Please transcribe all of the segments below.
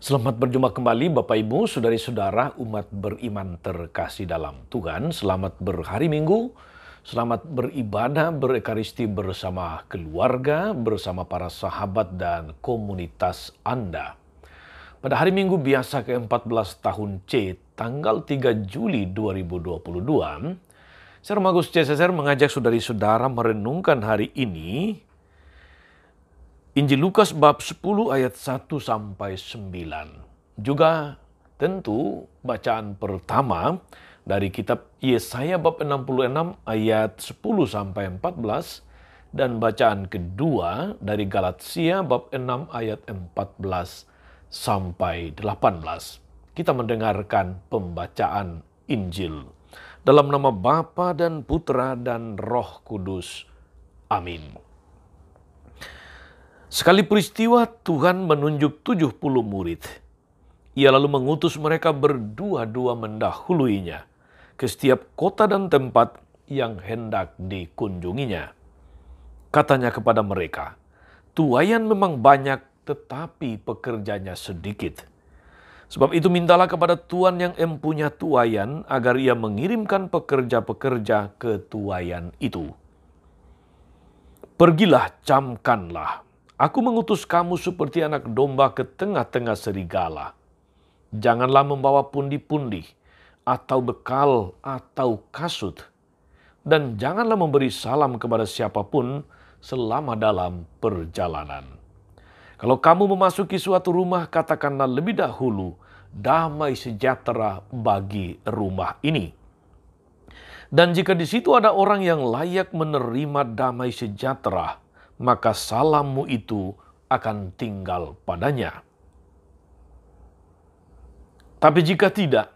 Selamat berjumpa kembali Bapak Ibu, Saudari-saudara umat beriman terkasih dalam Tuhan. Selamat berhari Minggu, selamat beribadah, berekaristi bersama keluarga, bersama para sahabat dan komunitas Anda. Pada hari Minggu biasa ke-14 tahun C, tanggal 3 Juli 2022, saya Romagus CSSR mengajak saudari-saudara merenungkan hari ini Injil Lukas bab 10 ayat 1 sampai 9. Juga tentu bacaan pertama dari kitab Yesaya bab 66 ayat 10 sampai 14 dan bacaan kedua dari Galatia bab 6 ayat 14 sampai 18. Kita mendengarkan pembacaan Injil dalam nama Bapa dan Putra dan Roh Kudus. Amin. Sekali peristiwa Tuhan menunjuk 70 murid. Ia lalu mengutus mereka berdua-dua mendahuluinya ke setiap kota dan tempat yang hendak dikunjunginya. Katanya kepada mereka, "Tuaian memang banyak, tetapi pekerjanya sedikit. Sebab itu mintalah kepada Tuhan yang empunya tuaian agar ia mengirimkan pekerja-pekerja ke tuaian itu. Pergilah, camkanlah. Aku mengutus kamu seperti anak domba ke tengah-tengah serigala. Janganlah membawa pundi-pundi, atau bekal, atau kasut. Dan janganlah memberi salam kepada siapapun selama dalam perjalanan. Kalau kamu memasuki suatu rumah, katakanlah lebih dahulu, damai sejahtera bagi rumah ini. Dan jika di situ ada orang yang layak menerima damai sejahtera, maka salammu itu akan tinggal padanya. Tapi jika tidak,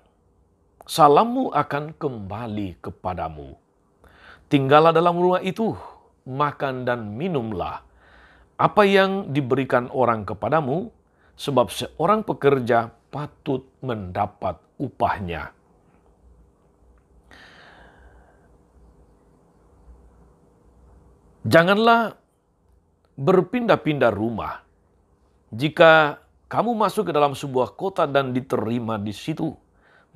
salammu akan kembali kepadamu. Tinggallah dalam rumah itu, makan dan minumlah apa yang diberikan orang kepadamu, sebab seorang pekerja patut mendapat upahnya. Janganlah berpindah-pindah rumah. Jika kamu masuk ke dalam sebuah kota dan diterima di situ,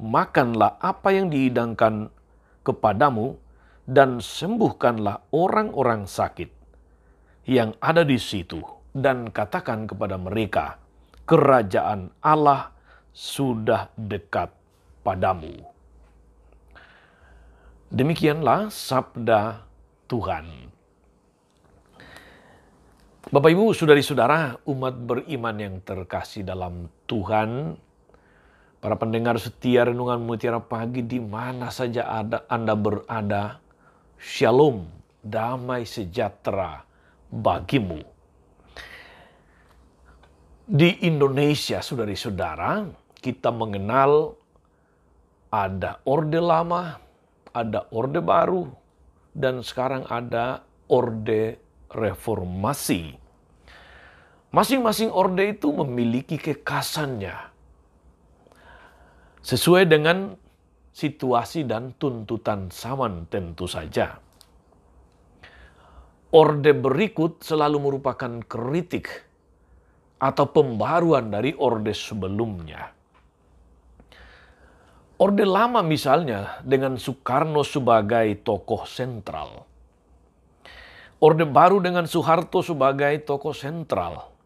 makanlah apa yang dihidangkan kepadamu dan sembuhkanlah orang-orang sakit yang ada di situ dan katakan kepada mereka, kerajaan Allah sudah dekat padamu." Demikianlah sabda Tuhan. Bapak Ibu, saudari-saudara, umat beriman yang terkasih dalam Tuhan, para pendengar setia Renungan Mutiara Pagi di mana saja Anda berada, Shalom, damai sejahtera bagimu. Di Indonesia, saudari-saudara, kita mengenal ada Orde Lama, ada Orde Baru, dan sekarang ada Orde Reformasi. Masing-masing orde itu memiliki kekhasannya sesuai dengan situasi dan tuntutan zaman tentu saja. Orde berikut selalu merupakan kritik atau pembaruan dari orde sebelumnya. Orde Lama misalnya dengan Soekarno sebagai tokoh sentral. Orde Baru dengan Soeharto sebagai tokoh sentral.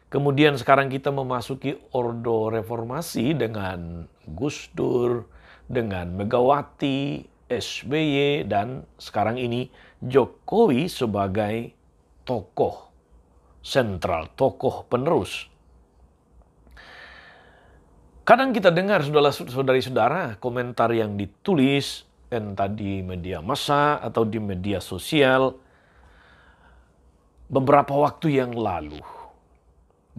Kemudian sekarang kita memasuki Orde Reformasi dengan Gus Dur, dengan Megawati, SBY, dan sekarang ini Jokowi sebagai tokoh sentral, tokoh penerus. Kadang kita dengar saudari-saudara komentar yang ditulis entah di media massa atau di media sosial beberapa waktu yang lalu,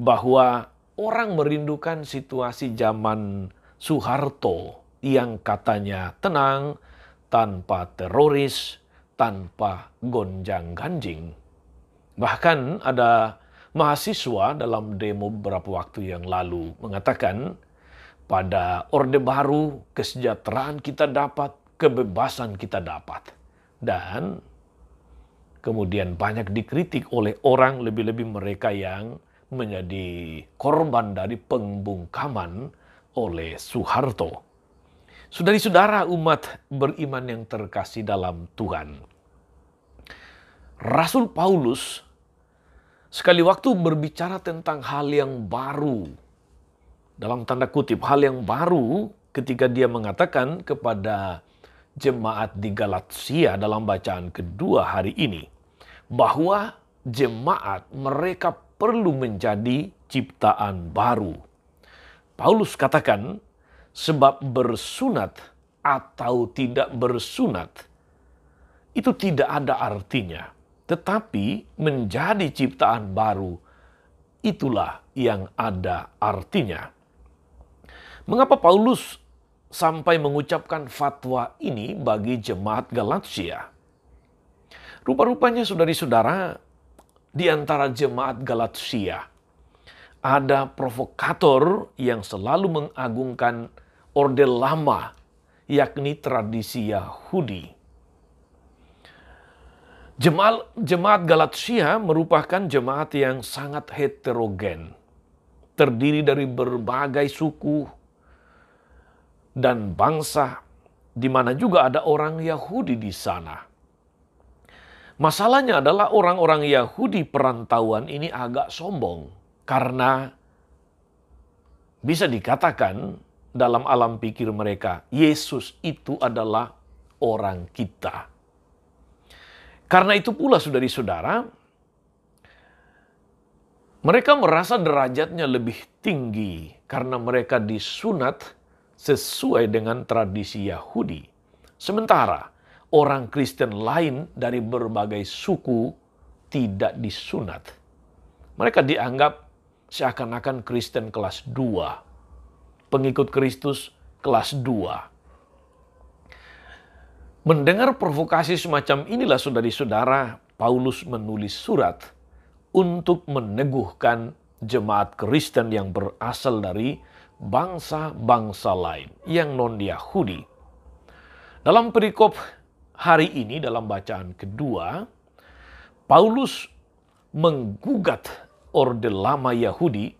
bahwa orang merindukan situasi zaman Soeharto yang katanya tenang, tanpa teroris, tanpa gonjang-ganjing. Bahkan ada mahasiswa dalam demo beberapa waktu yang lalu mengatakan, pada Orde Baru kesejahteraan kita dapat, kebebasan kita dapat. Dan kemudian banyak dikritik oleh orang, lebih-lebih mereka yang menjadi korban dari pembungkaman oleh Soeharto. Saudara-saudara umat beriman yang terkasih dalam Tuhan, Rasul Paulus sekali waktu berbicara tentang hal yang baru, dalam tanda kutip hal yang baru, ketika dia mengatakan kepada jemaat di Galatia dalam bacaan kedua hari ini, bahwa jemaat mereka perlu menjadi ciptaan baru. Paulus katakan, sebab bersunat atau tidak bersunat itu tidak ada artinya, tetapi menjadi ciptaan baru itulah yang ada artinya. Mengapa Paulus sampai mengucapkan fatwa ini bagi jemaat Galatia? Rupa-rupanya saudara-saudara, di antara jemaat Galatia ada provokator yang selalu mengagungkan orde lama, yakni tradisi Yahudi. Jemaat Galatia merupakan jemaat yang sangat heterogen, terdiri dari berbagai suku dan bangsa, di mana juga ada orang Yahudi di sana. Masalahnya adalah orang-orang Yahudi perantauan ini agak sombong, karena bisa dikatakan dalam alam pikir mereka, Yesus itu adalah orang kita. Karena itu pula saudari-saudara, mereka merasa derajatnya lebih tinggi karena mereka disunat sesuai dengan tradisi Yahudi. Sementara orang Kristen lain dari berbagai suku tidak disunat. Mereka dianggap seakan-akan Kristen kelas 2. Pengikut Kristus kelas 2. Mendengar provokasi semacam inilah saudari-saudara, Paulus menulis surat untuk meneguhkan jemaat Kristen yang berasal dari bangsa-bangsa lain yang non-Yahudi. Dalam perikop hari ini dalam bacaan kedua, Paulus menggugat orde lama Yahudi,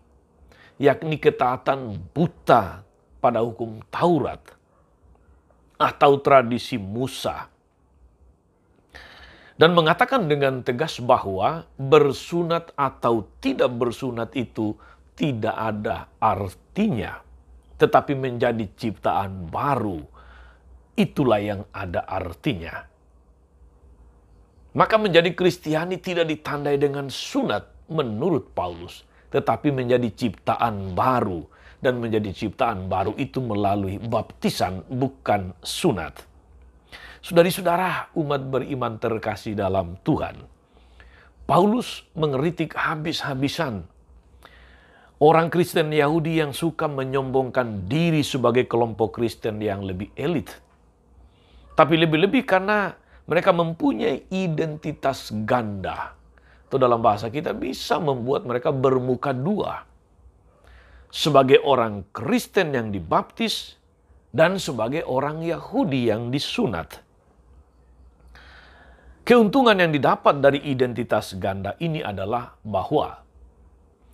yakni ketaatan buta pada hukum Taurat atau tradisi Musa, dan mengatakan dengan tegas bahwa bersunat atau tidak bersunat itu tidak ada artinya, tetapi menjadi ciptaan baru, itulah yang ada artinya. Maka menjadi Kristiani tidak ditandai dengan sunat menurut Paulus, tetapi menjadi ciptaan baru. Dan menjadi ciptaan baru itu melalui baptisan, bukan sunat. Saudari-saudara umat beriman terkasih dalam Tuhan, Paulus mengeritik habis-habisan orang Kristen Yahudi yang suka menyombongkan diri sebagai kelompok Kristen yang lebih elit. Tapi lebih-lebih karena mereka mempunyai identitas ganda. Atau dalam bahasa kita bisa membuat mereka bermuka dua. Sebagai orang Kristen yang dibaptis dan sebagai orang Yahudi yang disunat. Keuntungan yang didapat dari identitas ganda ini adalah bahwa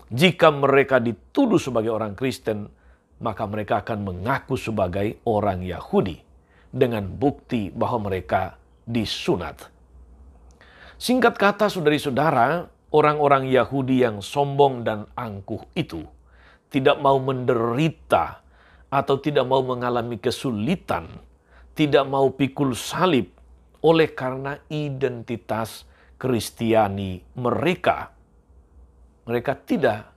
jika mereka dituduh sebagai orang Kristen, maka mereka akan mengaku sebagai orang Yahudi dengan bukti bahwa mereka disunat. Singkat kata saudari-saudara, orang-orang Yahudi yang sombong dan angkuh itu tidak mau menderita atau tidak mau mengalami kesulitan, tidak mau pikul salib oleh karena identitas Kristiani mereka. Mereka tidak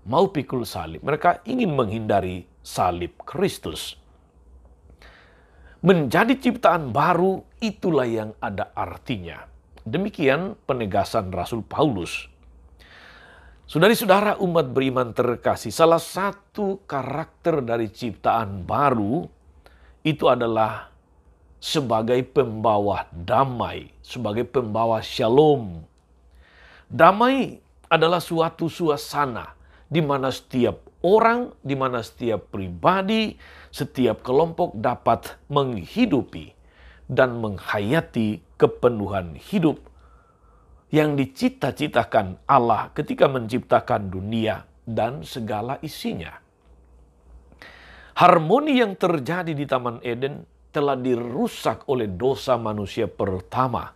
mau pikul salib, mereka ingin menghindari salib Kristus. Menjadi ciptaan baru itulah yang ada artinya. Demikian penegasan Rasul Paulus. Saudari-saudara umat beriman terkasih, salah satu karakter dari ciptaan baru itu adalah sebagai pembawa damai, sebagai pembawa shalom. Damai adalah suatu suasana di mana setiap orang, di mana setiap pribadi, setiap kelompok dapat menghidupi dan menghayati kepenuhan hidup yang dicita-citakan Allah ketika menciptakan dunia dan segala isinya. Harmoni yang terjadi di Taman Eden telah dirusak oleh dosa manusia pertama,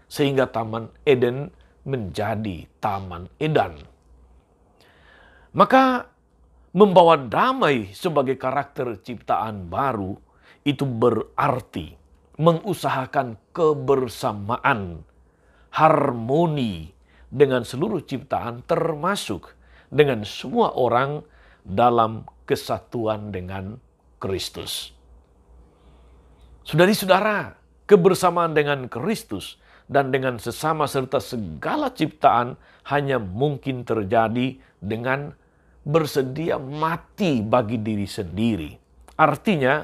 sehingga Taman Eden menjadi Taman Edan. Maka membawa damai sebagai karakter ciptaan baru itu berarti mengusahakan kebersamaan, harmoni dengan seluruh ciptaan, termasuk dengan semua orang dalam kesatuan dengan Kristus. Saudari-saudara, kebersamaan dengan Kristus dan dengan sesama serta segala ciptaan hanya mungkin terjadi dengan bersedia mati bagi diri sendiri. Artinya,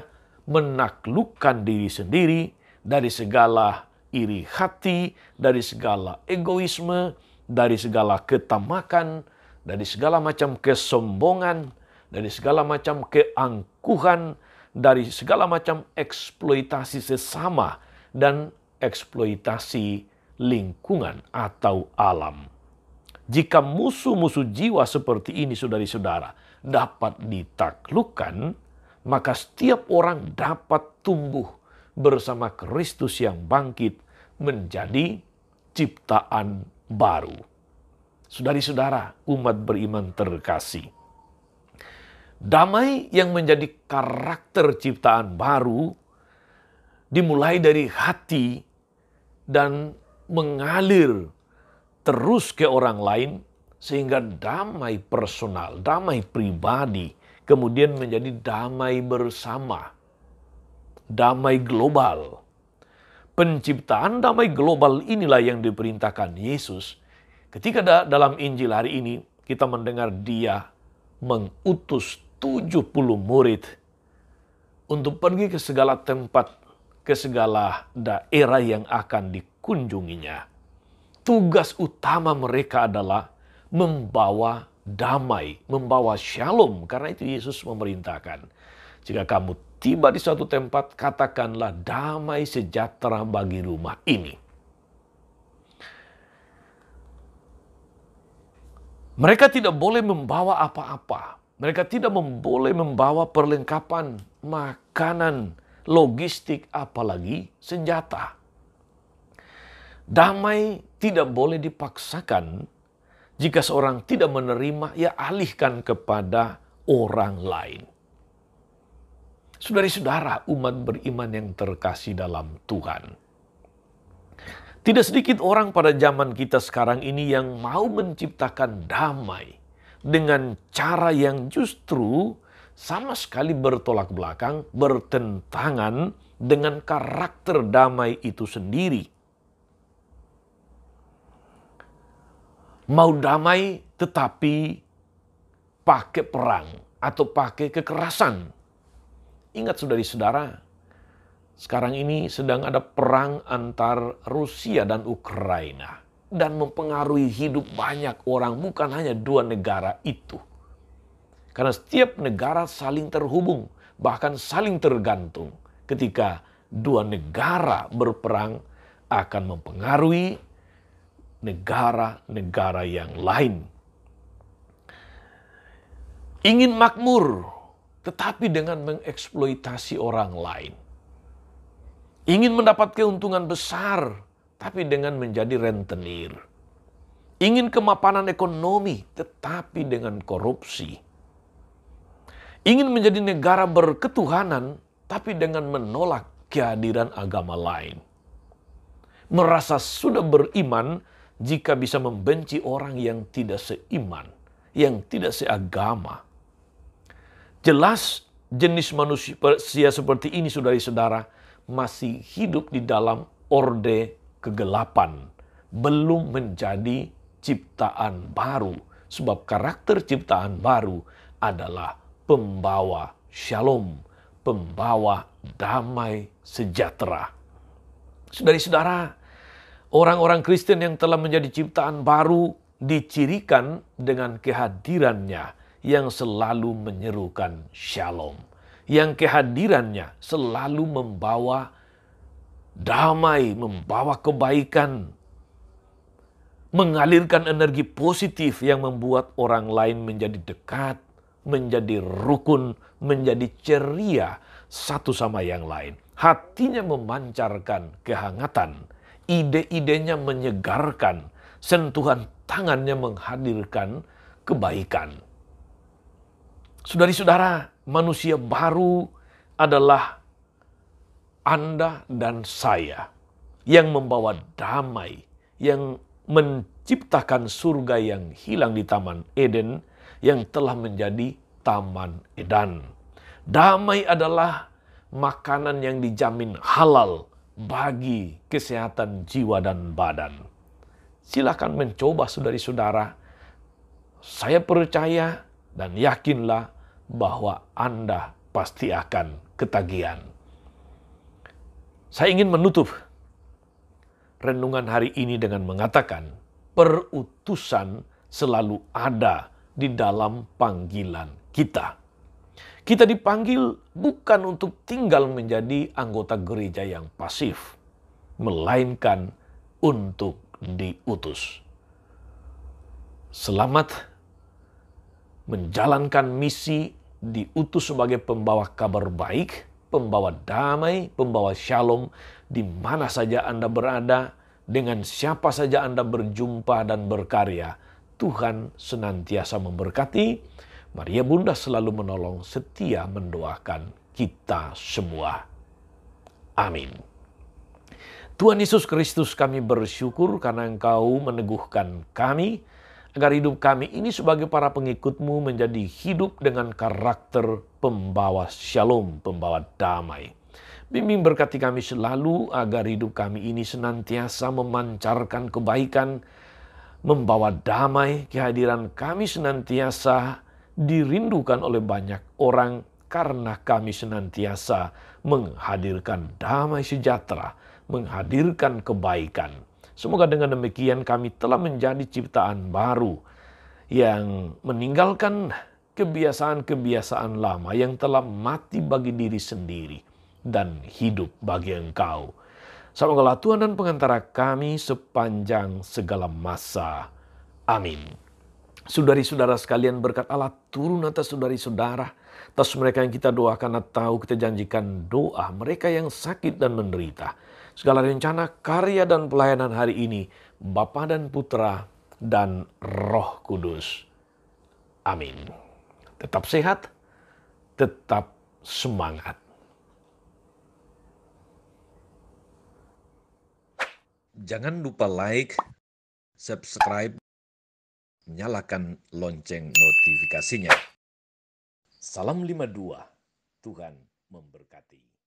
menaklukkan diri sendiri dari segala iri hati, dari segala egoisme, dari segala ketamakan, dari segala macam kesombongan, dari segala macam keangkuhan, dari segala macam eksploitasi sesama dan eksploitasi lingkungan atau alam. Jika musuh-musuh jiwa seperti ini, saudari-saudara, dapat ditaklukkan, maka setiap orang dapat tumbuh bersama Kristus yang bangkit menjadi ciptaan baru. Saudari-saudara, umat beriman terkasih, damai yang menjadi karakter ciptaan baru dimulai dari hati dan mengalir terus ke orang lain, sehingga damai personal, damai pribadi, kemudian menjadi damai bersama, damai global. Penciptaan damai global inilah yang diperintahkan Yesus. Ketika dalam Injil hari ini kita mendengar Dia mengutus 70 murid untuk pergi ke segala tempat, ke segala daerah yang akan dikunjunginya. Tugas utama mereka adalah membawa damai, membawa shalom. Karena itu Yesus memerintahkan, jika kamu tiba di suatu tempat, katakanlah damai sejahtera bagi rumah ini. Mereka tidak boleh membawa apa-apa. Mereka tidak boleh membawa perlengkapan, makanan, logistik, apalagi senjata. Damai tidak boleh dipaksakan. Jika seorang tidak menerima, ya alihkan kepada orang lain. Saudari-saudara, umat beriman yang terkasih dalam Tuhan, tidak sedikit orang pada zaman kita sekarang ini yang mau menciptakan damai dengan cara yang justru sama sekali bertolak belakang, bertentangan dengan karakter damai itu sendiri. Mau damai tetapi pakai perang atau pakai kekerasan. Ingat saudari-saudara, sekarang ini sedang ada perang antar Rusia dan Ukraina. Dan mempengaruhi hidup banyak orang, bukan hanya dua negara itu. Karena setiap negara saling terhubung, bahkan saling tergantung. Ketika dua negara berperang akan mempengaruhi negara-negara yang lain. Ingin makmur, tetapi dengan mengeksploitasi orang lain. Ingin mendapat keuntungan besar, tapi dengan menjadi rentenir. Ingin kemapanan ekonomi, tetapi dengan korupsi. Ingin menjadi negara berketuhanan, tapi dengan menolak kehadiran agama lain. Merasa sudah beriman jika bisa membenci orang yang tidak seiman, yang tidak seagama. Jelas jenis manusia seperti ini, saudari-saudara, masih hidup di dalam orde kegelapan, belum menjadi ciptaan baru. Sebab karakter ciptaan baru adalah pembawa shalom, pembawa damai sejahtera. Saudari-saudara, orang-orang Kristen yang telah menjadi ciptaan baru dicirikan dengan kehadirannya yang selalu menyerukan shalom. Yang kehadirannya selalu membawa damai, membawa kebaikan, mengalirkan energi positif yang membuat orang lain menjadi dekat, menjadi rukun, menjadi ceria satu sama yang lain. Hatinya memancarkan kehangatan, ide-idenya menyegarkan, sentuhan tangannya menghadirkan kebaikan. Saudari-saudara, manusia baru adalah Anda dan saya yang membawa damai, yang menciptakan surga yang hilang di Taman Eden yang telah menjadi Taman Edan. Damai adalah makanan yang dijamin halal bagi kesehatan jiwa dan badan. Silakan mencoba saudari-saudara. Saya percaya dan yakinlah bahwa Anda pasti akan ketagihan. Saya ingin menutup renungan hari ini dengan mengatakan, perutusan selalu ada di dalam panggilan kita. Kita dipanggil bukan untuk tinggal menjadi anggota gereja yang pasif, melainkan untuk diutus. Selamat menjalankan misi, diutus sebagai pembawa kabar baik, pembawa damai, pembawa shalom, di mana saja Anda berada, dengan siapa saja Anda berjumpa dan berkarya. Tuhan senantiasa memberkati. Maria Bunda selalu menolong, setia mendoakan kita semua. Amin. Tuhan Yesus Kristus, kami bersyukur karena Engkau meneguhkan kami, agar hidup kami ini sebagai para pengikut-Mu menjadi hidup dengan karakter pembawa shalom, pembawa damai. Bimbing berkati kami selalu agar hidup kami ini senantiasa memancarkan kebaikan, membawa damai. Kehadiran kami senantiasa dirindukan oleh banyak orang karena kami senantiasa menghadirkan damai sejahtera, menghadirkan kebaikan. Semoga dengan demikian kami telah menjadi ciptaan baru yang meninggalkan kebiasaan-kebiasaan lama yang telah mati bagi diri sendiri dan hidup bagi Engkau. Semoga Tuhan dan pengantara kami sepanjang segala masa. Amin. Saudari-saudara sekalian, berkat Allah turun atas saudari-saudara, atas mereka yang kita doakan atau kita janjikan doa, mereka yang sakit dan menderita. Segala rencana, karya, dan pelayanan hari ini, Bapa dan Putra dan Roh Kudus. Amin. Tetap sehat, tetap semangat. Jangan lupa like, subscribe, nyalakan lonceng notifikasinya. Salam 52, Tuhan memberkati.